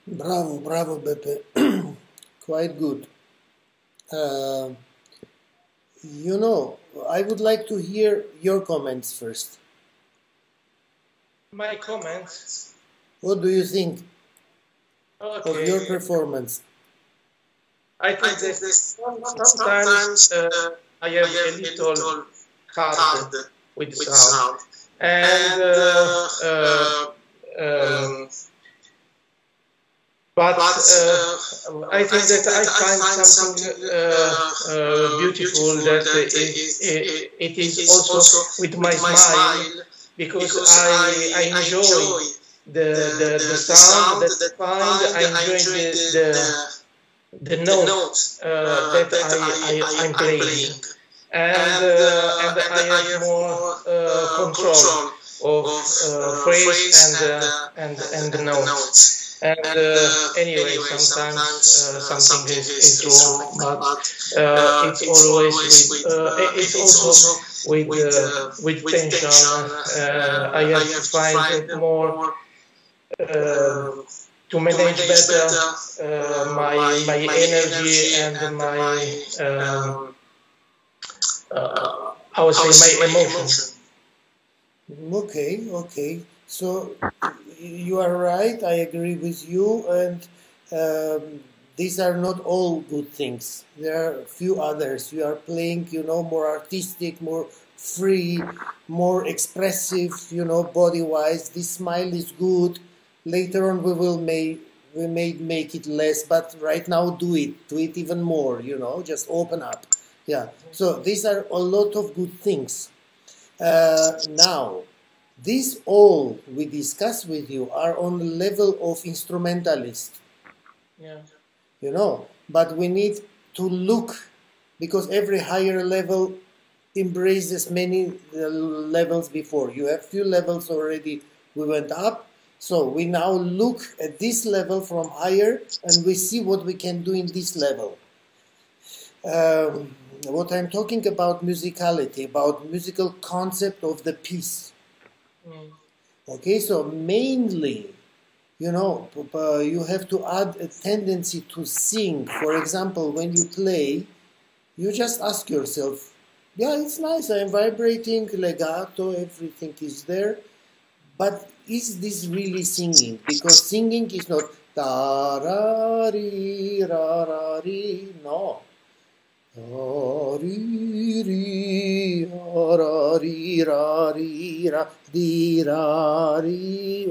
Bravo, bravo, Beppe. Quite good. You know, I would like to hear your comments first. My comments? What do you think of your performance? I think that sometimes I have a little hard with sound. And but I think that I find something beautiful, that it is also with my smile, because I enjoy the sound that I find. I enjoy the notes that I'm playing, and I have more control of phrase and the notes. And anyway, sometimes something is wrong, but it's always it's also with tension. I have to find more to manage better my energy and my I would say my emotions. Okay. So you are right, I agree with you, and these are not all good things. There are a few others. You are playing, more artistic, more free, more expressive, body-wise. This smile is good. Later on we will we may make it less, but right now do it even more, you know, just open up. Yeah, so these are a lot of good things. Now, these all we discuss with you are on the level of instrumentalist. Yeah. You know, but we need to look, because every higher level embraces many levels before. You have few levels already, we went up, so we now look at this level from higher and we see what we can do in this level. What I'm talking about musicality, about musical concept of the piece. Okay, so mainly, you know, you have to add a tendency to sing. For example, when you play, you just ask yourself, yeah, it's nice, I'm vibrating, legato, everything is there, but is this really singing? Because singing is not da-ra-ri, ra-ra-ri, no.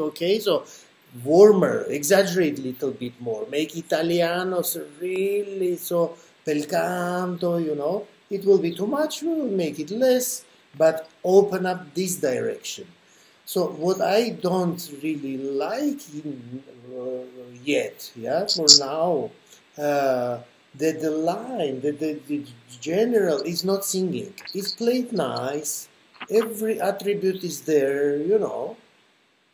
Okay, so warmer, exaggerate a little bit more, make Italiano so really so bel canto, you know. It will be too much, we will make it less, but open up this direction. So what I don't really like yet, yeah, for now, that the line, the general is not singing. It's played nice, every attribute is there, you know,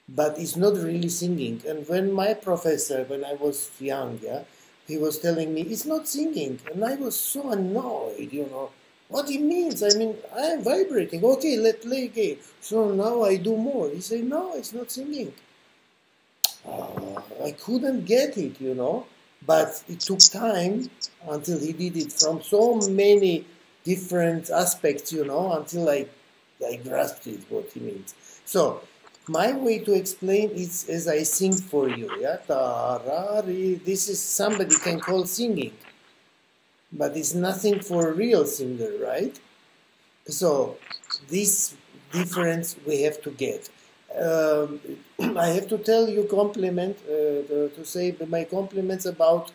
but it's not really singing. And when my professor, when I was young, yeah, he was telling me, it's not singing. And I was so annoyed, you know, what it means. I mean, I am vibrating. Okay, let's play again. So now I do more. He said, no, it's not singing. I couldn't get it, you know. But it took time until he did it from so many different aspects, you know, until I grasped it, what he means. So, my way to explain is as I sing for you, yeah? This is somebody can call singing, but it's nothing for a real singer, right? So, this difference we have to get. I have to tell you to say my compliments about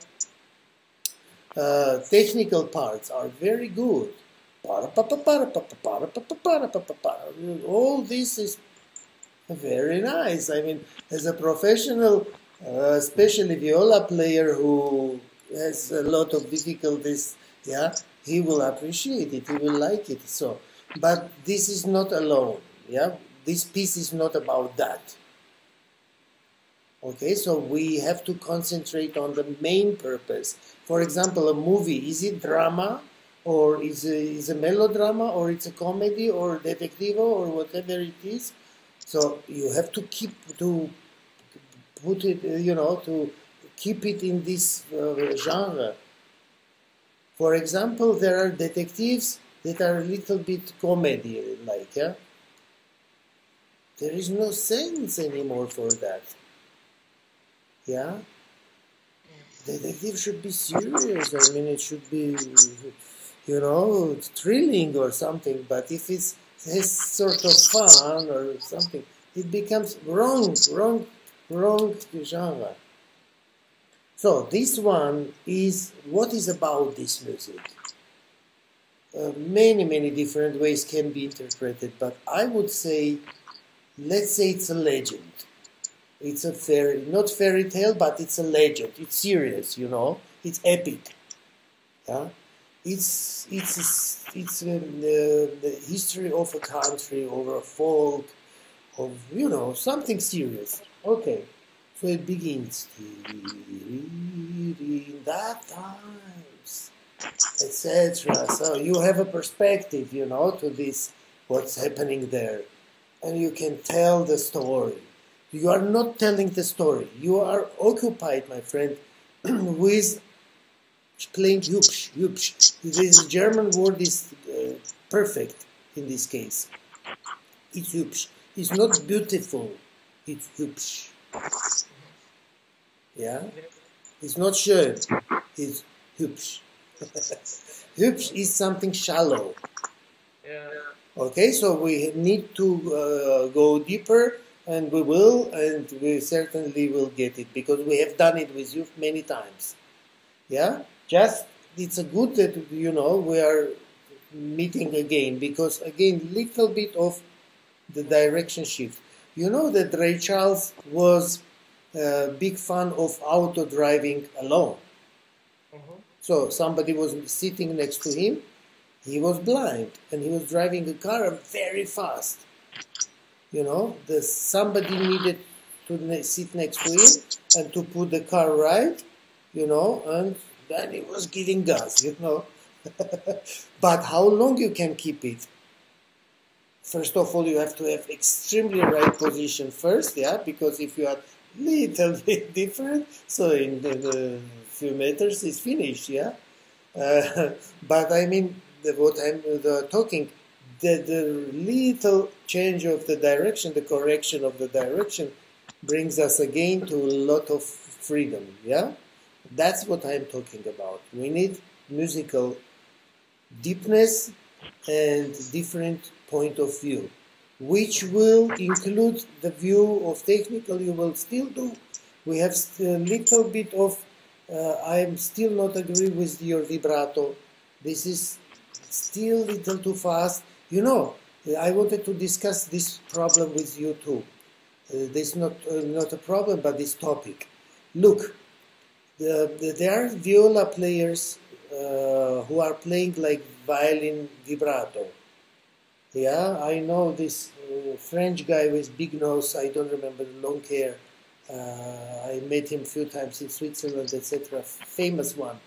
technical parts are very good. All this is very nice. I mean, as a professional, especially viola player who has a lot of difficulties, yeah, he will appreciate it, he will like it. So, but this is not alone, yeah. This piece is not about that. Okay, so we have to concentrate on the main purpose. For example, a movie, is it drama, or is a melodrama, or it's a comedy, or detectivo, or whatever it is? So you have to put it, you know, to keep it in this genre. For example, there are detectives that are a little bit comedy-like, yeah? There is no sense anymore for that. Yeah? Detective should be serious. I mean, it should be, you know, thrilling or something. But if it's sort of fun or something, it becomes wrong genre. So this one is, what is about this music? Many different ways can be interpreted, but I would say, let's say it's a legend. It's a not fairy tale, but it's a legend. It's serious, you know. It's epic. Yeah, it's the history of a country, or a folk, of, you know, something serious. Okay, so it begins in that times, etc. So you have a perspective, you know, to this, what's happening there, and you can tell the story. You are not telling the story. You are occupied, my friend, with playing hübsch, hübsch. This German word is perfect in this case. It's hübsch. It's not beautiful. It's hübsch. Yeah? It's not schön. It's hübsch. Hübsch is something shallow. Yeah. Okay, so we need to go deeper and we will, and we certainly will get it, because we have done it with you many times. Yeah? Just, it's a good that, you know, we are meeting again, because, again, little bit of the direction shift. You know that Ray Charles was a big fan of auto driving alone. So somebody was sitting next to him, he was blind, and he was driving a car very fast. You know, somebody needed to sit next to him and to put the car right, you know, and then he was giving gas, you know. But how long you can keep it? First of all, you have to have extremely right position first, yeah, because if you are little bit different, so in the few meters it's finished, yeah. But I mean, what I'm talking, the little change of the direction, the correction of the direction, brings us again to a lot of freedom, yeah. That's what I'm talking about. We need musical deepness and different point of view, which will include the view of technical. You will still do. We have a little bit of, I'm still not agree with your vibrato. This is still a little too fast. You know, I wanted to discuss this problem with you too. This is not a problem, but this topic. Look, there are viola players who are playing like violin vibrato. Yeah, I know this French guy with big nose, I don't remember, long hair. I met him a few times in Switzerland, etc. Famous one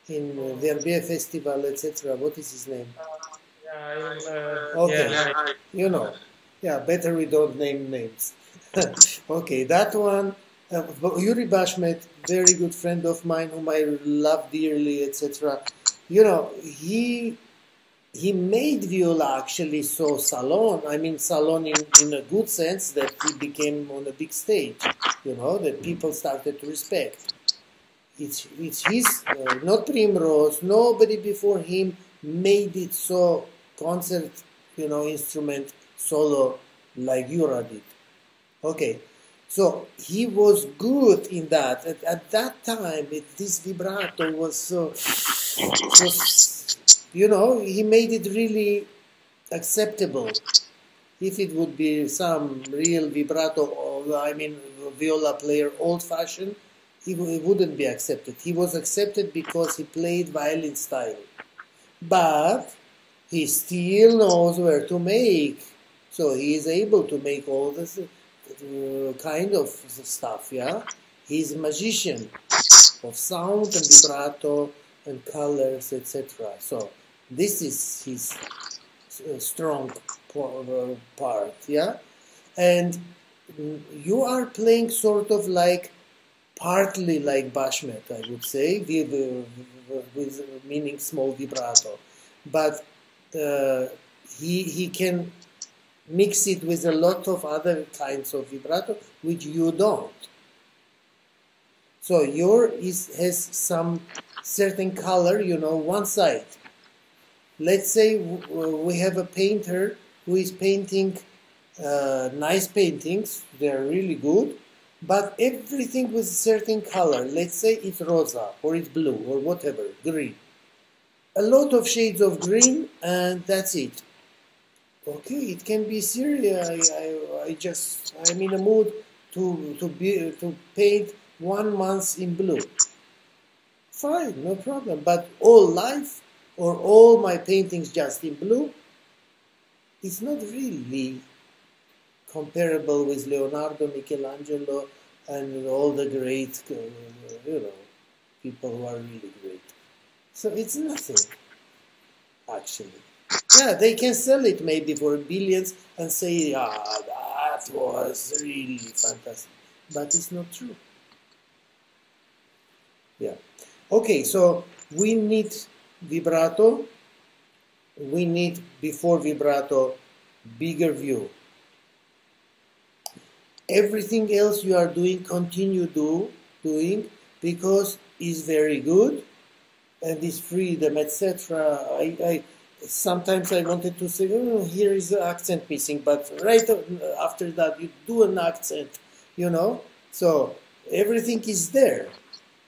in Verbier Festival, etc. What is his name? Okay, yeah, you know. Yeah, better we don't name names. Okay, that one. Yuri Bashmet, very good friend of mine, whom I love dearly, etc. You know, he made viola actually so salon. I mean, salon in a good sense, that he became on a big stage. You know, that people started to respect. It's his, not Primrose. Nobody before him made it so concert, you know, instrument solo like Yura did. Okay. So he was good in that. At that time, this vibrato was so, you know, he made it really acceptable. If it would be some real vibrato, or, I mean, viola player, old-fashioned, he wouldn't be accepted. He was accepted because he played violin style. But he still knows where to make. So he is able to make all this kind of stuff, yeah? He's a magician of sound and vibrato and colors, etc. So this is his strong part, yeah? And you are playing sort of like, partly like Bashmet, I would say, with meaning small vibrato. But he can mix it with a lot of other kinds of vibrato, which you don't. So has some certain color, you know, one side. Let's say we have a painter who is painting nice paintings, they're really good, but everything with a certain color. Let's say it's rosa, or it's blue, or whatever, green. A lot of shades of green, and that's it. Okay, it can be serious. I'm in a mood to paint 1 month in blue. Fine, no problem. But all life, or all my paintings just in blue, it's not really comparable with Leonardo, Michelangelo, and all the great, you know, people who are really great. So it's nothing, actually. Yeah, they can sell it maybe for billions and say, that was really fantastic. But it's not true. Yeah. Okay, so we need vibrato. We need, before vibrato, bigger view. Everything else you are doing, continue doing, because it's very good, and this freedom, etc. sometimes I wanted to say, oh, here is the accent missing, but right after that you do an accent, you know. So everything is there.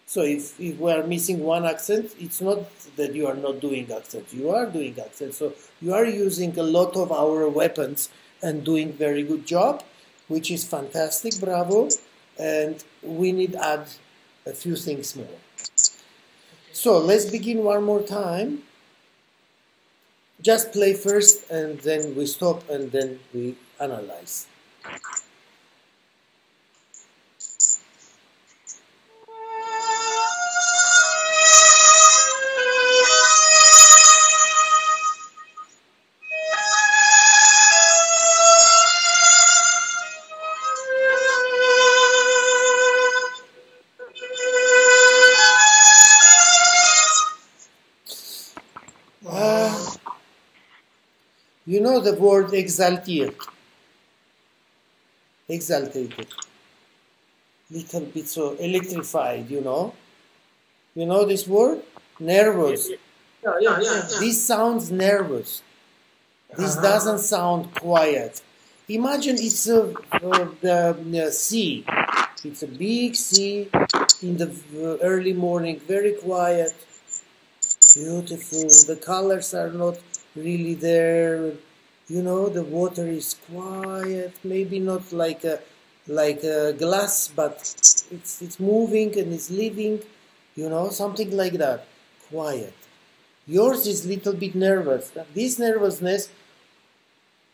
So if we are missing one accent, it's not that you are not doing accent. You are doing accent. So you are using a lot of our weapons and doing very good job, which is fantastic, bravo. And we need to add a few things more. So let's begin one more time. Just play first and then we stop and then we analyze. You know the word exalted, exaltated, little bit so electrified, you know this word? Nervous. Yeah. This sounds nervous. This doesn't sound quiet. Imagine it's the sea. It's a big sea in the early morning, very quiet, beautiful. The colors are not really there, you know, the water is quiet, maybe not like a glass, but it's moving and it's living, you know, something like that, quiet. Yours is little bit nervous. This nervousness,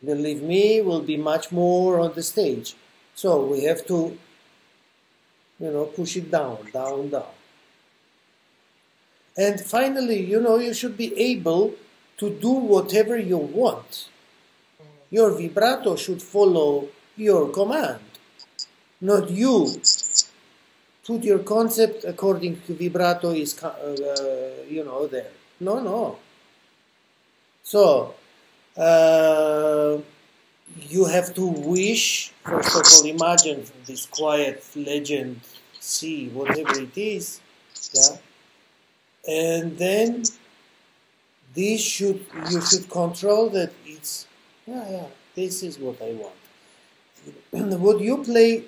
believe me, will be much more on the stage. So we have to, you know, push it down. And finally, you know, you should be able to do whatever you want. Your vibrato should follow your command, not you. Put your concept according to vibrato is, you know, there. No. So, you have to wish, first of all, imagine this quiet legend, sea, whatever it is, yeah? And then you should control that it's, this is what I want. What you play,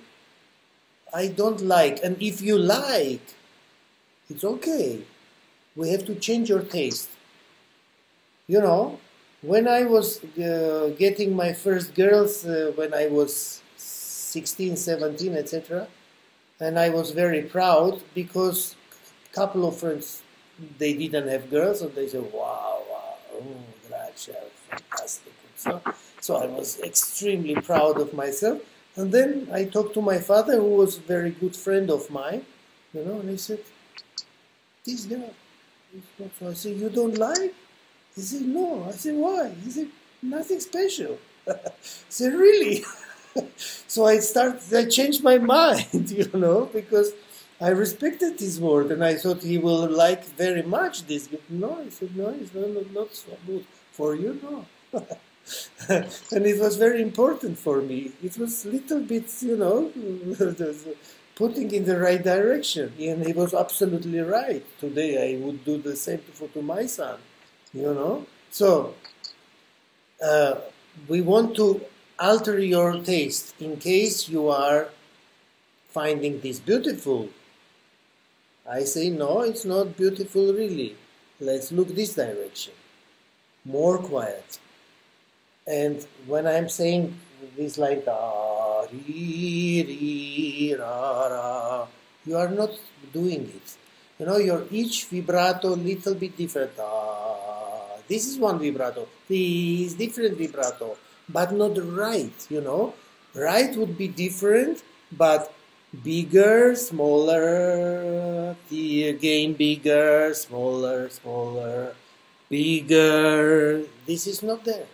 I don't like. And if you like, it's okay. We have to change your taste. You know, when I was getting my first girls, when I was 16, 17, etc., and I was very proud because a couple of friends, they didn't have girls, and they said, wow, Hrachya, fantastic. So I was extremely proud of myself. And then I talked to my father, who was a very good friend of mine, you know, and he said, this girl. So I said, you don't like? He said, no. I said, why? He said, nothing special. I said, really? So I changed my mind, you know, because I respected his word, and I thought he will like very much this. But no, he said, no, it's not so good. For you, no. And it was very important for me. It was little bit, you know, putting in the right direction. And he was absolutely right. Today I would do the same to my son, you know. So we want to alter your taste in case you are finding this beautiful. I say, no, it's not beautiful really. Let's look this direction. More quiet. And when I'm saying this like da, ri, ri, ra, ra, you are not doing it. You know, your each vibrato little bit different. Da, this is one vibrato. This is different vibrato, but not right. You know, right would be different, but bigger, smaller. The again bigger, smaller, bigger. This is not there.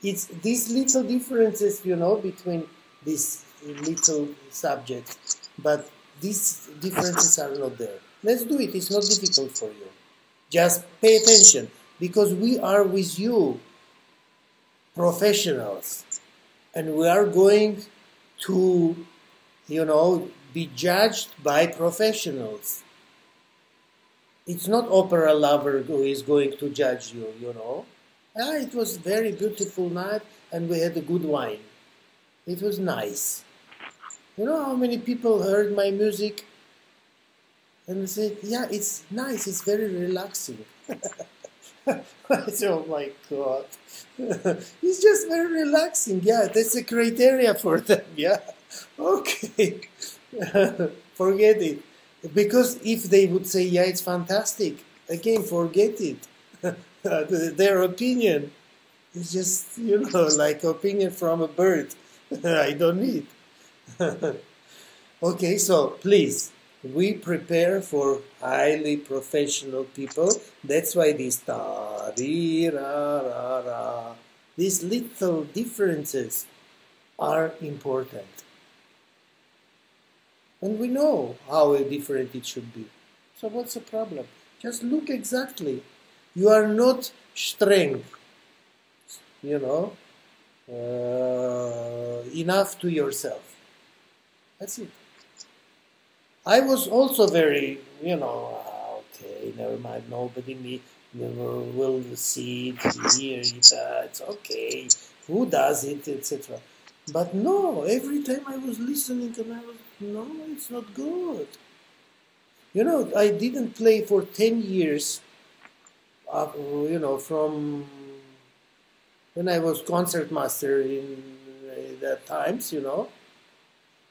It's these little differences, you know, between these little subjects, but these differences are not there. Let's do it. It's not difficult for you. Just pay attention, because we are with you, professionals, and we are going to, you know, be judged by professionals. It's not opera lover who is going to judge you, you know. Ah, it was a very beautiful night, and we had a good wine. It was nice. You know how many people heard my music and said, yeah, it's nice, it's very relaxing. I said, oh my God. It's just very relaxing. Yeah, that's a criteria for them. Yeah. Okay. Forget it. Because if they would say, yeah, it's fantastic, again, forget it. Their opinion is just, you know, like opinion from a bird. I don't need. Okay, so please, we prepare for highly professional people. That's why these ta-ri-ra-ra-ra, these little differences are important. And we know how different it should be. So what's the problem? Just look exactly. You are not strong, you know, enough to yourself. That's it. I was also very, you know, okay, never mind, nobody will see it, hear it, it's okay, who does it, etc. But no, every time I was listening and I was, no, it's not good. You know, I didn't play for 10 years, you know, from when I was concertmaster in the times, you know.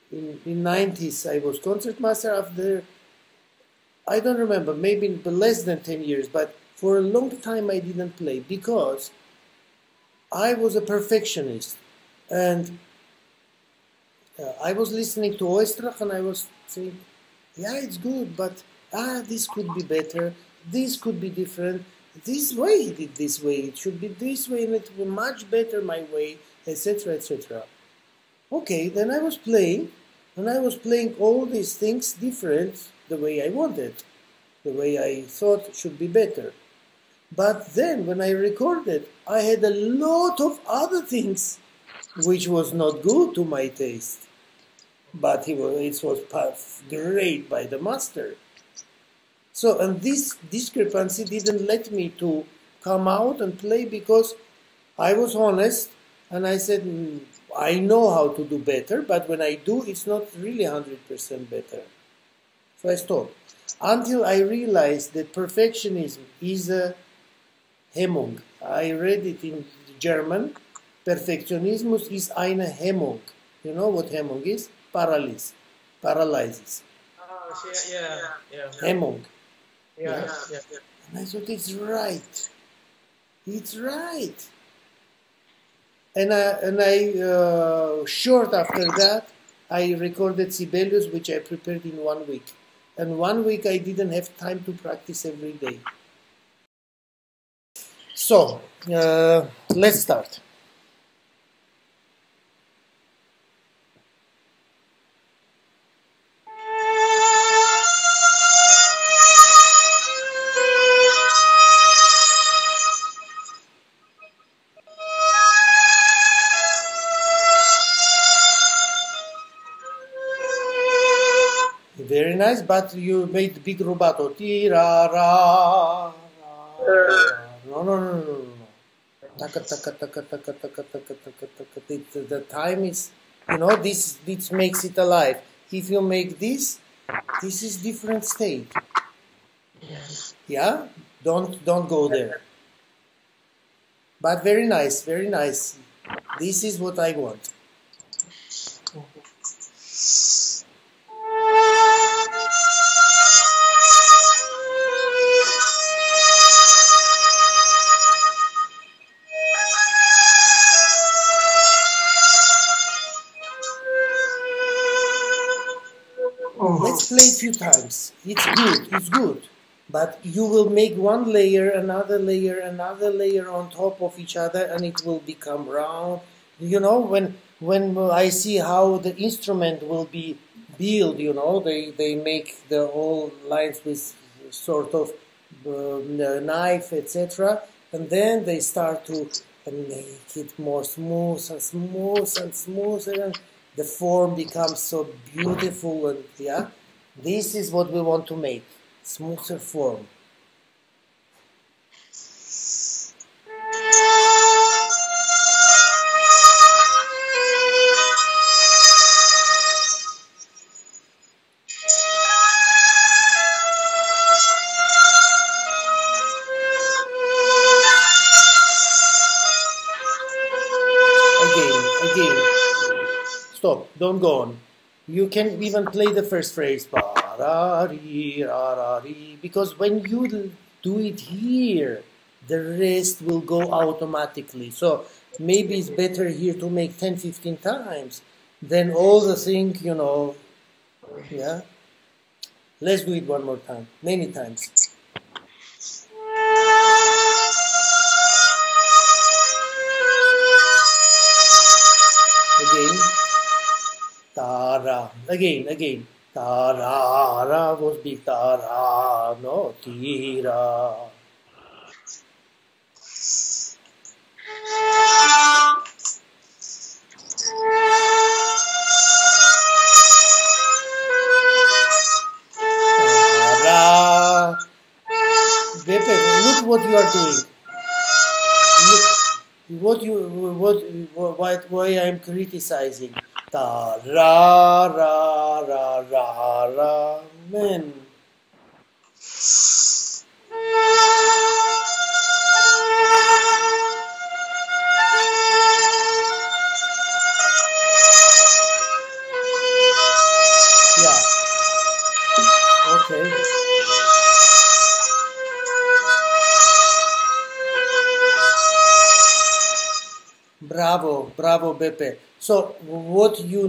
In 90s, I was concertmaster. After, I don't remember, maybe less than 10 years, but for a long time I didn't play because I was a perfectionist. And I was listening to Orchestra and I was saying, yeah, it's good, but this could be better, this could be different, this way this way, it should be this way, and it will be much better my way, etc., etc. Okay, then I was playing, and I was playing all these things different the way I wanted, the way I thought should be better. But then, when I recorded, I had a lot of other things which was not good to my taste. But it was great by the master. So, and this discrepancy didn't let me to come out and play because I was honest, and I said, I know how to do better, but when I do, it's not really 100% better. So I stopped. Until I realized that perfectionism is a Hemmung. I read it in German. Perfektionismus ist eine Hemmung. You know what Hemmung is? Paralyzes. Yeah. Hemmung. Yeah. And I thought, it's right. It's right. And short after that, I recorded Sibelius, which I prepared in 1 week. And 1 week I didn't have time to practice every day. So, let's start. Very nice, but you made big rubato. Ti-ra-ra. No. Taka, taka, taka, taka, taka, taka, taka, taka. The time is, you know, this makes it alive. If you make this is different state. Yeah? Don't go there. But very nice, very nice. This is what I want. Let's play a few times. It's good. But you will make one layer, another layer on top of each other, and it will become round. You know, when I see how the instrument will be built, you know, they make the whole lines with sort of knife, etc. And then they start to make it more smooth and the form becomes so beautiful, and yeah, this is what we want to make, smoother form. stop, don't go on. You can even play the first phrase, because when you do it here, the rest will go automatically. So maybe it's better here to make 10, 15 times than all the thing, you know, yeah? Let's do it one more time, many times. Again. Tara. Again. Tara was big. Tara. No. Tira. Tara. Beppe, look what you are doing. Look why I'm criticizing. Ta ra ra ra ra ra man. Yeah. Okay. Bravo, Beppe. So what you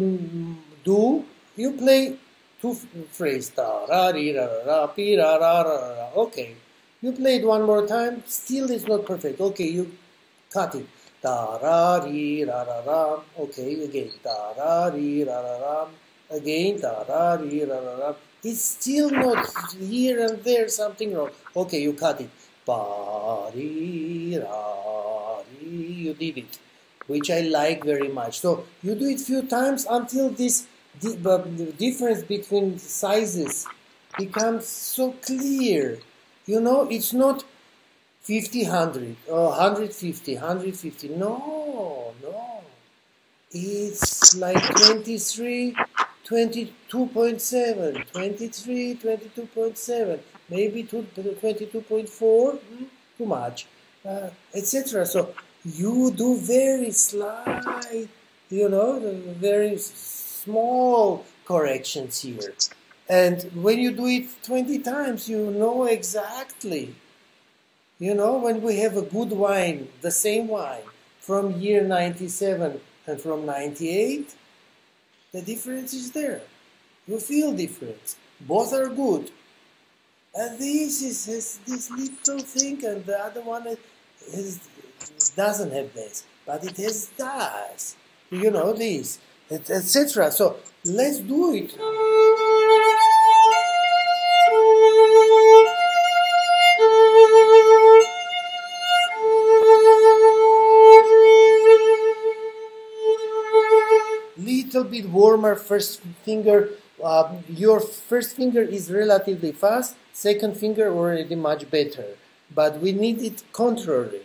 do, you play two phrases. Ta ra ri ra ra ra pi ra ra ra ra. Okay. You play it one more time. Still, it's not perfect. Okay, you cut it. Ta ra ri ra ra ra. Okay, again. Ta ra ri ra ra ra. Again. Ta ra ri ra ra ra. It's still not here and there something wrong. Okay, you cut it. Pa ri ra ri. You did it, which I like very much. So you do it few times until this the difference between sizes becomes so clear. You know, it's not 50, 100, or 150, 150. No. It's like 23, 22.7, 23, 22.7, maybe 22.4, too much, etc. So you do very slight, you know, very small corrections here. And when you do it 20 times, you know exactly. You know, when we have a good wine, the same wine, from year 97 and from 98, the difference is there. You feel difference. Both are good. And this is this little thing, and the other one doesn't have this, but it has does. You know, this, etc. So let's do it. Little bit warmer first finger. Your first finger is relatively fast. Second finger already much better. But we need it contrary.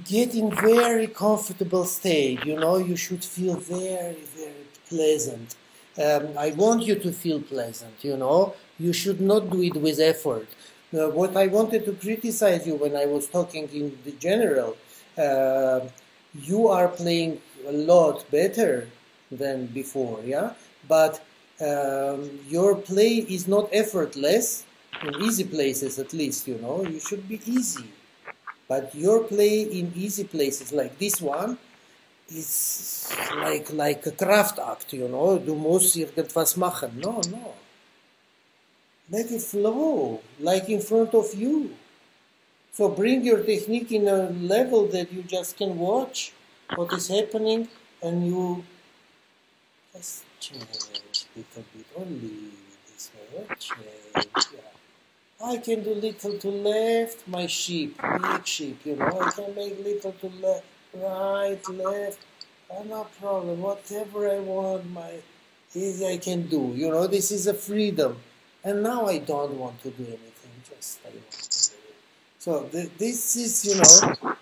Get in very comfortable state, you know, you should feel very, very pleasant. I want you to feel pleasant, you know, you should not do it with effort. What I wanted to criticize you when I was talking in the general, you are playing a lot better than before, yeah? But your play is not effortless, in easy places at least, you know, you should be easy. But your play in easy places like this one is like a craft act, you know, du musst irgendwas machen. No, no. Let it flow, like in front of you. So bring your technique in a level that you just can watch what is happening and you just change a little bit, only this way, change, yeah. I can do little to left, my sheep, big sheep, you know, I can make little to left, right, left, no problem, whatever I want, I can do, you know, this is a freedom. And now I don't want to do anything, just I want to do it. So this is, you know,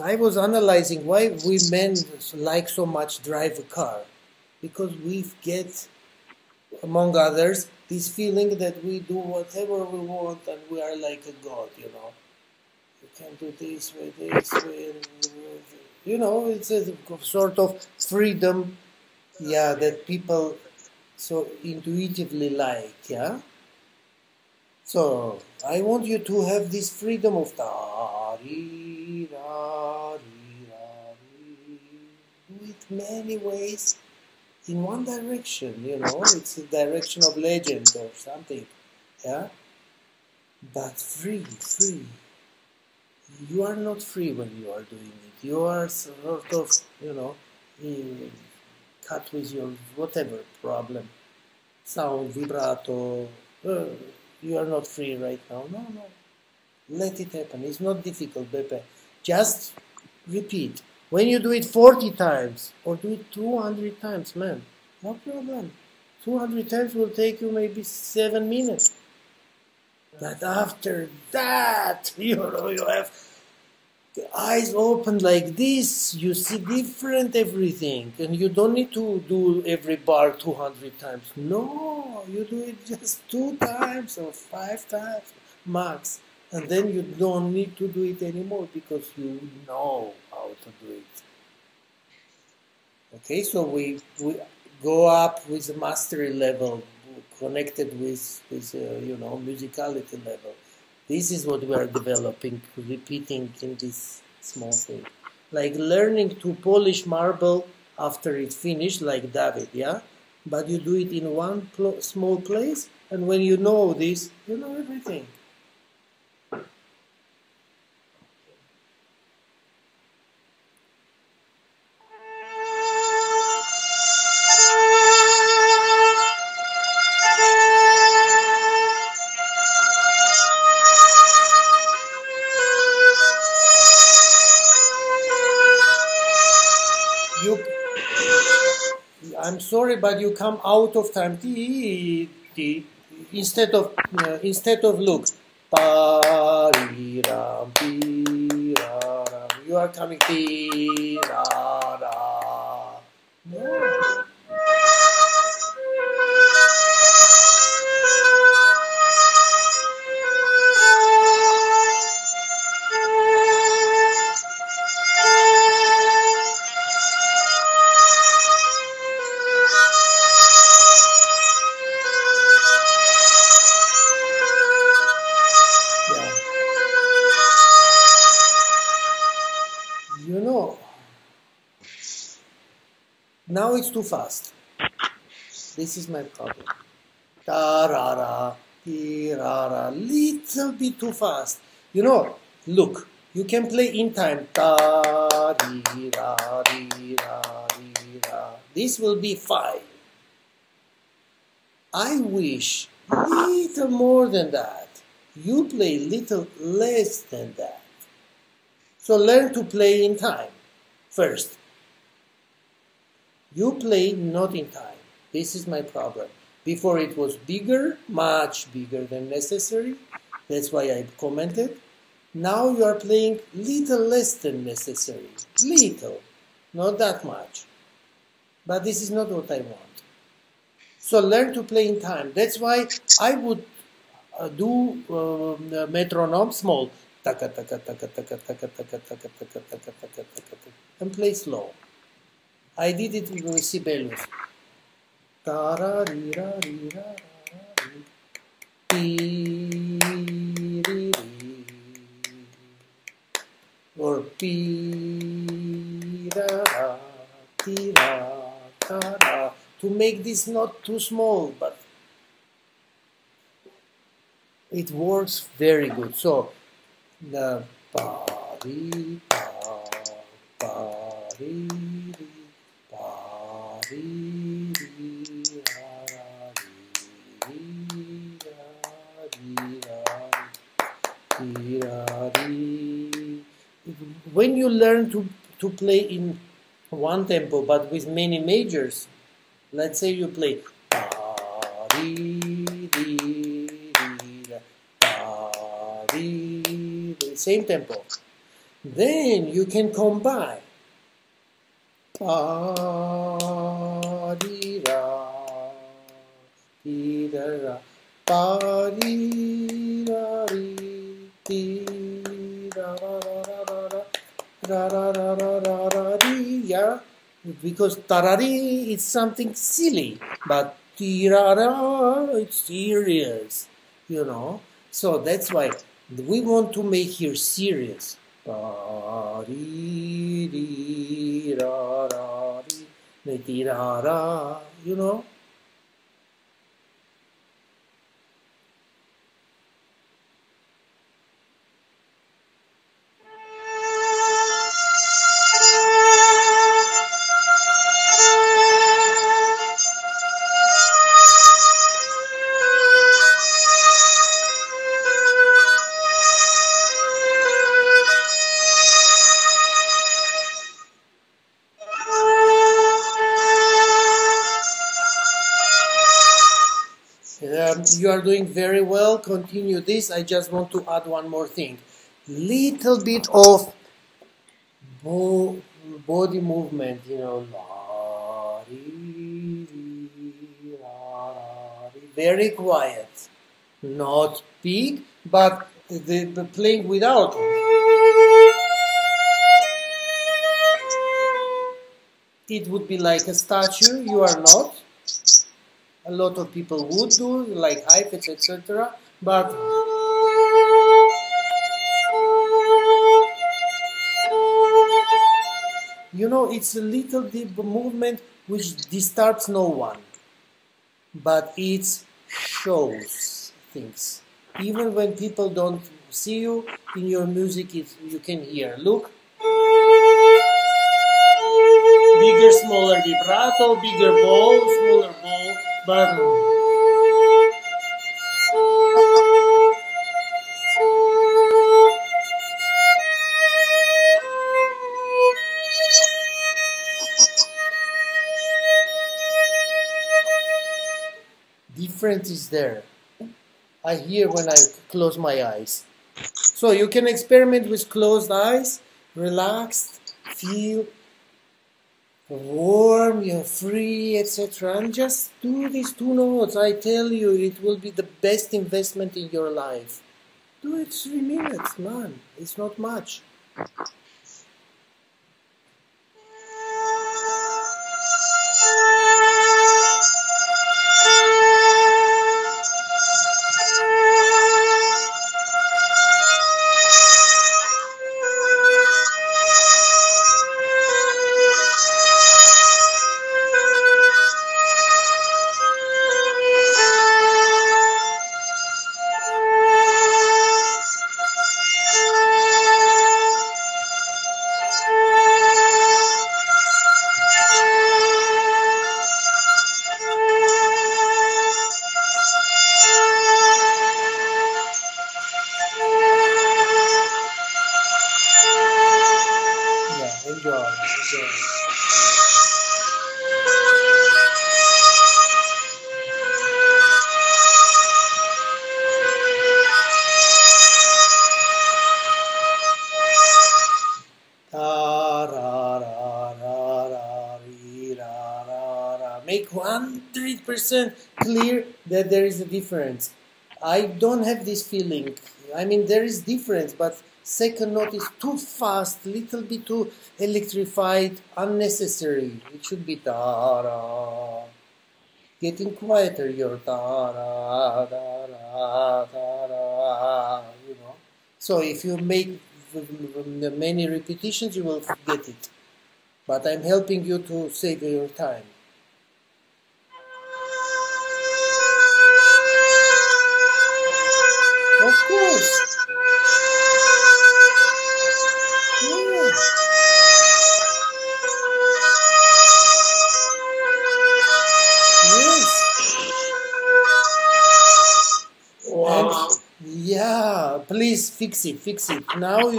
I was analyzing why we men like so much drive a car. Because we get, among others, this feeling that we do whatever we want and we are like a god, you know. You can do this way, you know, it's a sort of freedom, yeah, that people so intuitively like, yeah. So I want you to have this freedom of do it many ways in one direction, you know, it's the direction of legend or something, yeah. But free. You are not free when you are doing it. You are sort of, you know, cut with your whatever problem, sound, vibrato. You are not free right now. No. Let it happen. It's not difficult, Beppe. Just repeat. When you do it 40 times or do it 200 times, man, no problem. 200 times will take you maybe 7 minutes. But after that, you know, you have the eyes open like this, you see different everything, and you don't need to do every bar 200 times. No, you do it just 2 times or 5 times max, and then you don't need to do it anymore because you know how to do it. Okay, so we go up with the mastery level, connected with you know, musicality level. This is what we are developing, repeating in this small thing. Like learning to polish marble after it's finished, like David, yeah? But you do it in one small place, and when you know this, you know everything. I'm sorry, but you come out of time. Instead of look, you are coming. No. You know, now it's too fast. This is my problem. Little bit too fast. You know, look, you can play in time. This will be fine. I wish little more than that. You play little less than that. So learn to play in time first. You play not in time. This is my problem. Before it was bigger, much bigger than necessary. That's why I commented. Now you are playing little less than necessary. Little, not that much. But this is not what I want. So learn to play in time. That's why I would do metronome small. taka taka taka taka taka taka taka taka taka taka taka taka, and play slow. I did it with Sibelius. Or to make this not too small, but it works very good. So the when you learn to play in one tempo but with many majors, let's say you play the same tempo, then you can combine because tarari is something silly, but tirara it's serious, you know. So that's why we want to make here serious. You know. You are doing very well. Continue this. I just want to add one more thing. Little bit of body movement, you know. Very quiet. Not big, but the playing without. It would be like a statue. You are not. A lot of people would do, like Heifetz, etc. But you know, it's a little deep movement which disturbs no one, but it shows things. Even when people don't see you, in your music you can hear. Look. Bigger, smaller vibrato, bigger bow, smaller bow, but difference is there. I hear when I close my eyes. So you can experiment with closed eyes, relaxed, feel warm, you're free, etc. And just do these 2 notes. I tell you, it will be the best investment in your life. Do it 3 minutes, man. It's not much. Make 100% clear that there is a difference. I don't have this feeling. I mean, there is difference, but second note is too fast, little bit too electrified, unnecessary. It should be da-ra. Getting quieter, your da-ra, da-ra, da-ra, you know. So if you make many repetitions, you will get it. But I'm helping you to save your time. Of course. Yeah. Yes. Wow. And yeah, please fix it, fix it. Now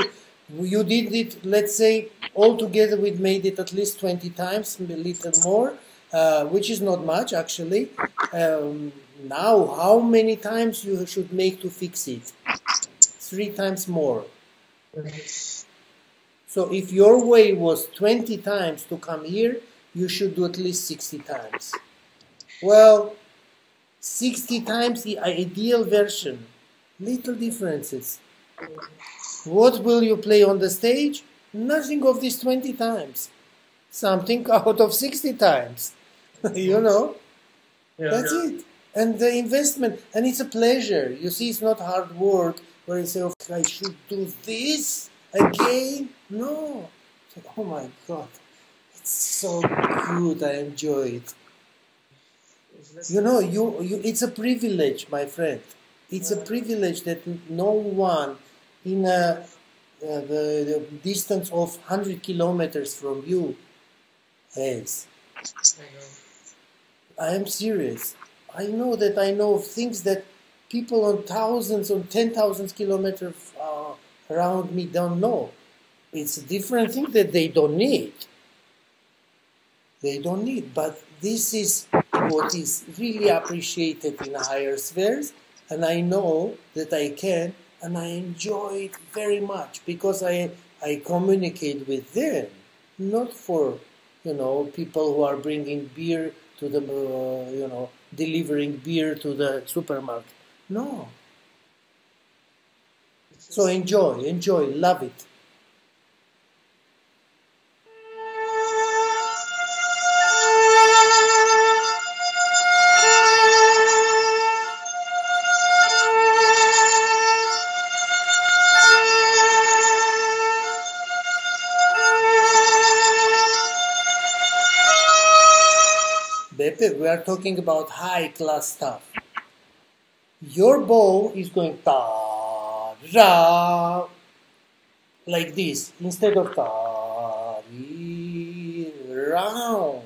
you did it, let's say, all together we made it at least 20 times, a little more, which is not much actually. Now, how many times you should make to fix it? 3 times more. So if your way was 20 times to come here, you should do at least 60 times. Well, 60 times the ideal version. Little differences. What will you play on the stage? Nothing of these 20 times. Something out of 60 times. You know? Yeah, That's it. And the investment, and it's a pleasure. You see, it's not hard work where you say, oh, I should do this again. No. Oh my God. It's so good. I enjoy it. You know, it's a privilege, my friend. It's a privilege that no one in the distance of 100 kilometers from you has. I am serious. I know that I know of things that people on thousands, on 10,000 kilometers around me don't know. It's a different thing that they don't need. They don't need, but this is what is really appreciated in higher spheres, and I know that I can, and I enjoy it very much because I communicate with them, not for, you know, people who are bringing beer to the, you know, delivering beer to the supermarket. No. So enjoy, love it. Beppe, we are talking about high-class stuff. Your bow is going ta-ra, like this, instead of ta-ri, round.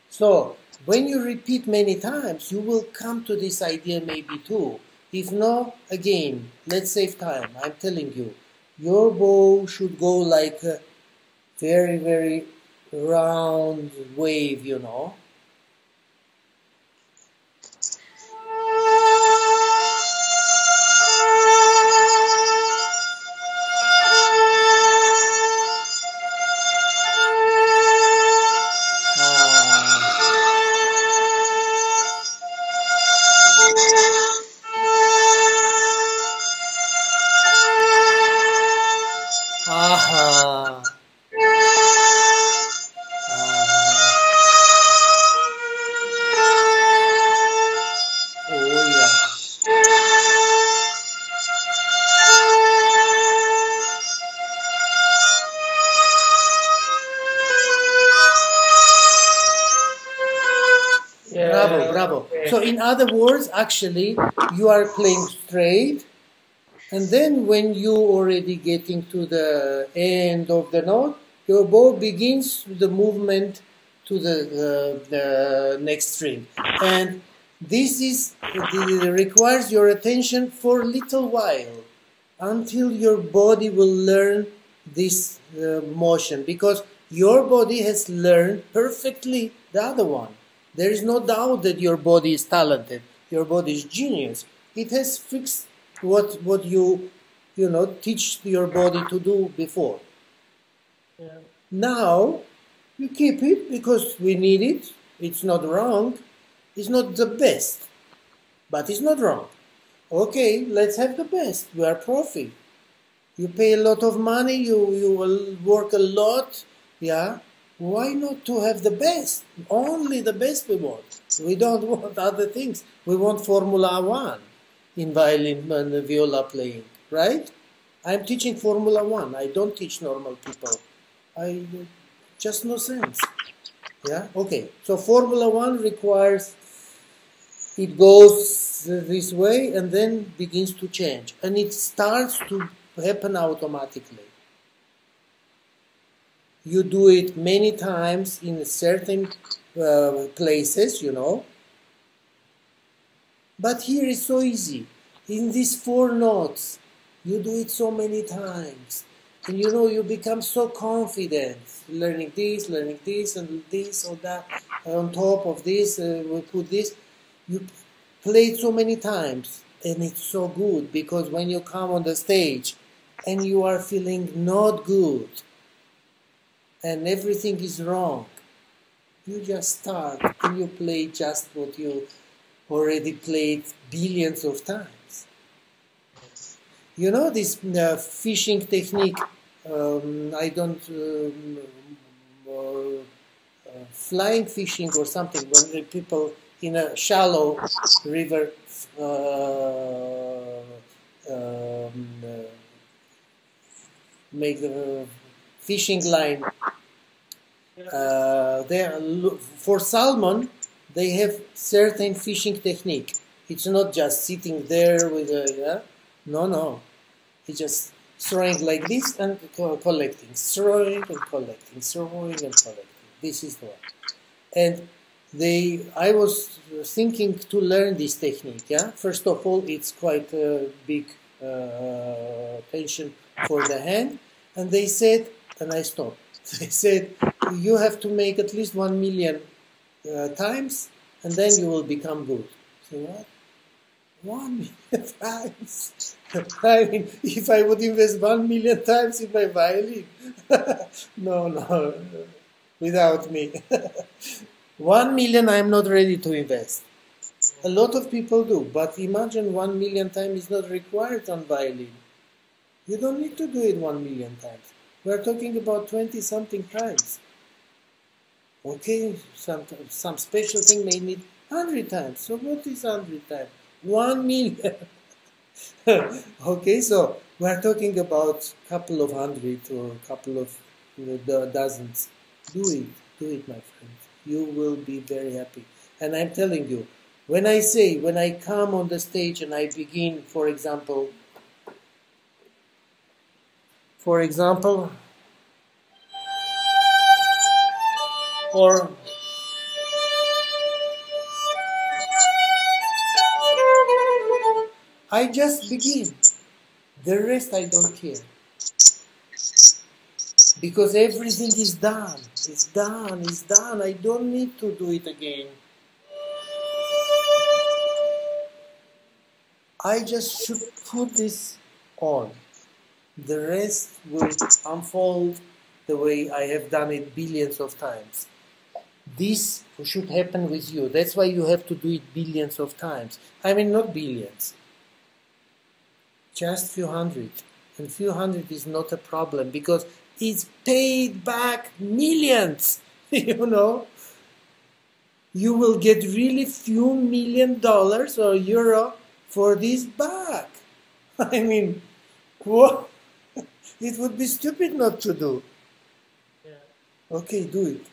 So, when you repeat many times, you will come to this idea maybe too. If no, again, let's save time. I'm telling you, your bow should go like a very, very round wave, you know. Bravo. So in other words, actually, you are playing straight, and then when you already getting to the end of the note, your bow begins the movement to the next string. And this requires your attention for a little while, until your body will learn this motion, because your body has learned perfectly the other one. There is no doubt that your body is talented. Your body is genius. It has fixed what you teach your body to do before. Yeah. Now you keep it because we need it. It's not wrong. It's not the best, but it's not wrong. Okay, let's have the best. We are profi. You pay a lot of money, you will work a lot, yeah? Why not to have the best? Only the best we want. We don't want other things. We want Formula 1 in violin and viola playing, right? I'm teaching Formula 1. I don't teach normal people. Just no sense. Yeah? Okay. So Formula 1 requires, it goes this way and then begins to change. And it starts to happen automatically. You do it many times in certain places, you know. But here is so easy. In these 4 notes, you do it so many times. And you know, you become so confident, learning this, and this or that. On top of this, we put this. You play it so many times. And it's so good, because when you come on the stage and you are feeling not good, and everything is wrong, you just start and you play just what you already played billions of times. You know this fishing technique, I don't, flying fishing or something, when the people in a shallow river make the fishing line. For salmon, they have certain fishing technique. It's not just sitting there with a, no. It's just throwing like this and collecting, throwing and collecting, throwing and collecting. This is the one. And I was thinking to learn this technique. Yeah. First of all, it's quite a big tension for the hand. And they said, and I stopped. They said, you have to make at least 1 million times, and then you will become good. So what? 1 million times? I mean, if I would invest 1 million times in my violin, no, without me. 1 million I'm not ready to invest. A lot of people do, but imagine 1 million times is not required on violin. You don't need to do it 1 million times. We're talking about 20-something times. Okay, some special thing may need 100 times. So what is 100 times? 1 million. Okay, so we're talking about a couple of hundred or a couple of dozens. Do it, my friend. You will be very happy. And I'm telling you, when I come on the stage and I begin, for example, or I just begin. The rest I don't care. Because everything is done. It's done. I don't need to do it again. I just should put this on. The rest will unfold the way I have done it billions of times. This should happen with you. That's why you have to do it billions of times. I mean, not billions. Just few hundred. And few hundred is not a problem, because it's paid back millions. You know? You will get really few $1 million or euro for this back. I mean, what? It would be stupid not to do. Yeah. Okay, do it.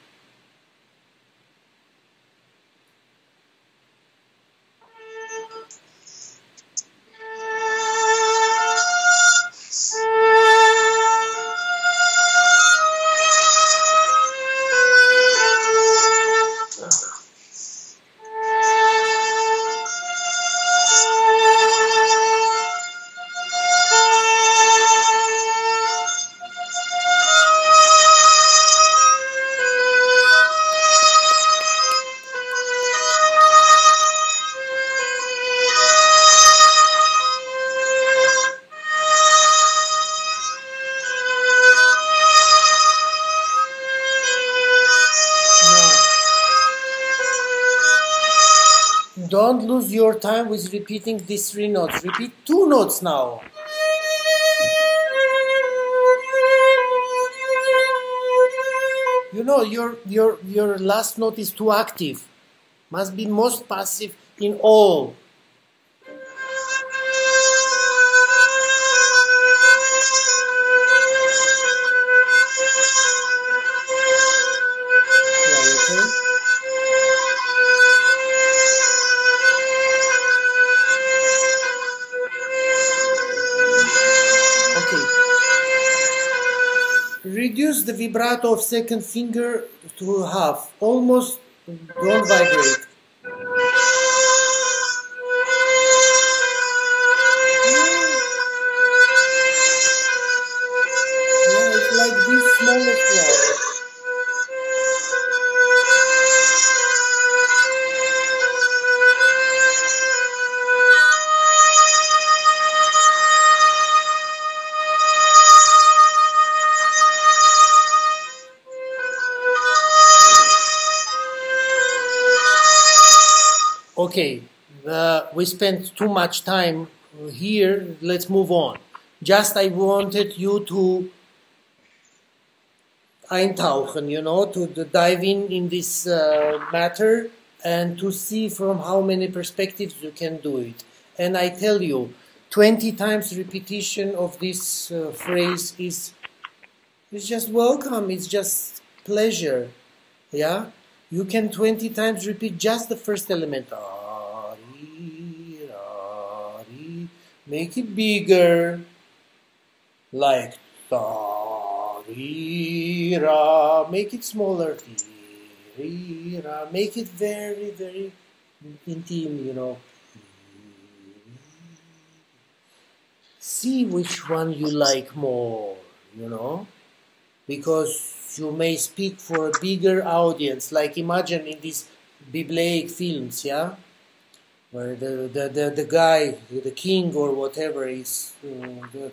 Don't lose your time with repeating these 3 notes. Repeat 2 notes now. You know, your last note is too active. Must be most passive in all. Reduce the vibrato of second finger to half, almost don't vibrate. Yeah, it's like this smallest one. Okay, we spent too much time here. Let's move on. Just I wanted you to eintauchen, you know, to dive in this matter and to see from how many perspectives you can do it. And I tell you, 20 times repetition of this phrase is just welcome. It's just pleasure. Yeah. You can 20 times repeat just the first element. Make it bigger, like make it smaller, make it very, very intimate, you know. See which one you like more, you know, because you may speak for a bigger audience, like imagine in these biblical films, yeah, where the guy, the king or whatever is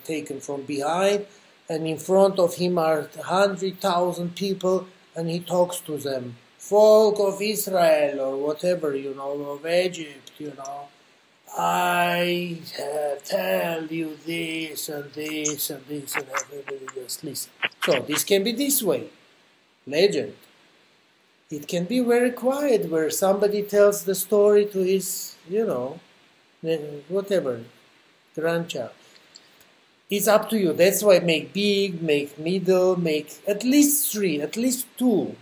taken from behind, and in front of him are 100,000 people, and he talks to them, folk of Israel or whatever, you know, of Egypt, you know, I tell you this and this and this, and everybody just listen. So this can be this way, legend. It can be very quiet, where somebody tells the story to his, you know, whatever, grandchild. It's up to you. That's why make big, make middle, make at least 3, at least 2.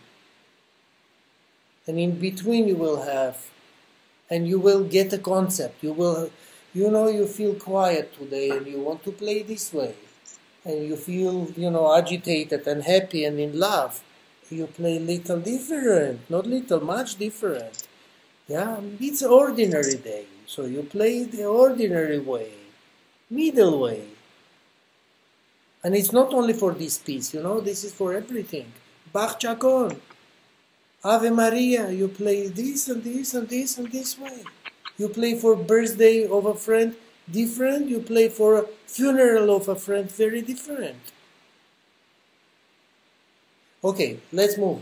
And in between you will have, and you will get a concept. You will, you know, you feel quiet today and you want to play this way. And you feel, you know, agitated and happy and in love. You play little different, not little, much different. Yeah, it's ordinary day. So you play the ordinary way, middle way. And it's not only for this piece, you know, this is for everything. Bach Chaconne, Ave Maria, you play this and this and this and this way. You play for birthday of a friend, different. You play for a funeral of a friend, very different. Okay, let's move.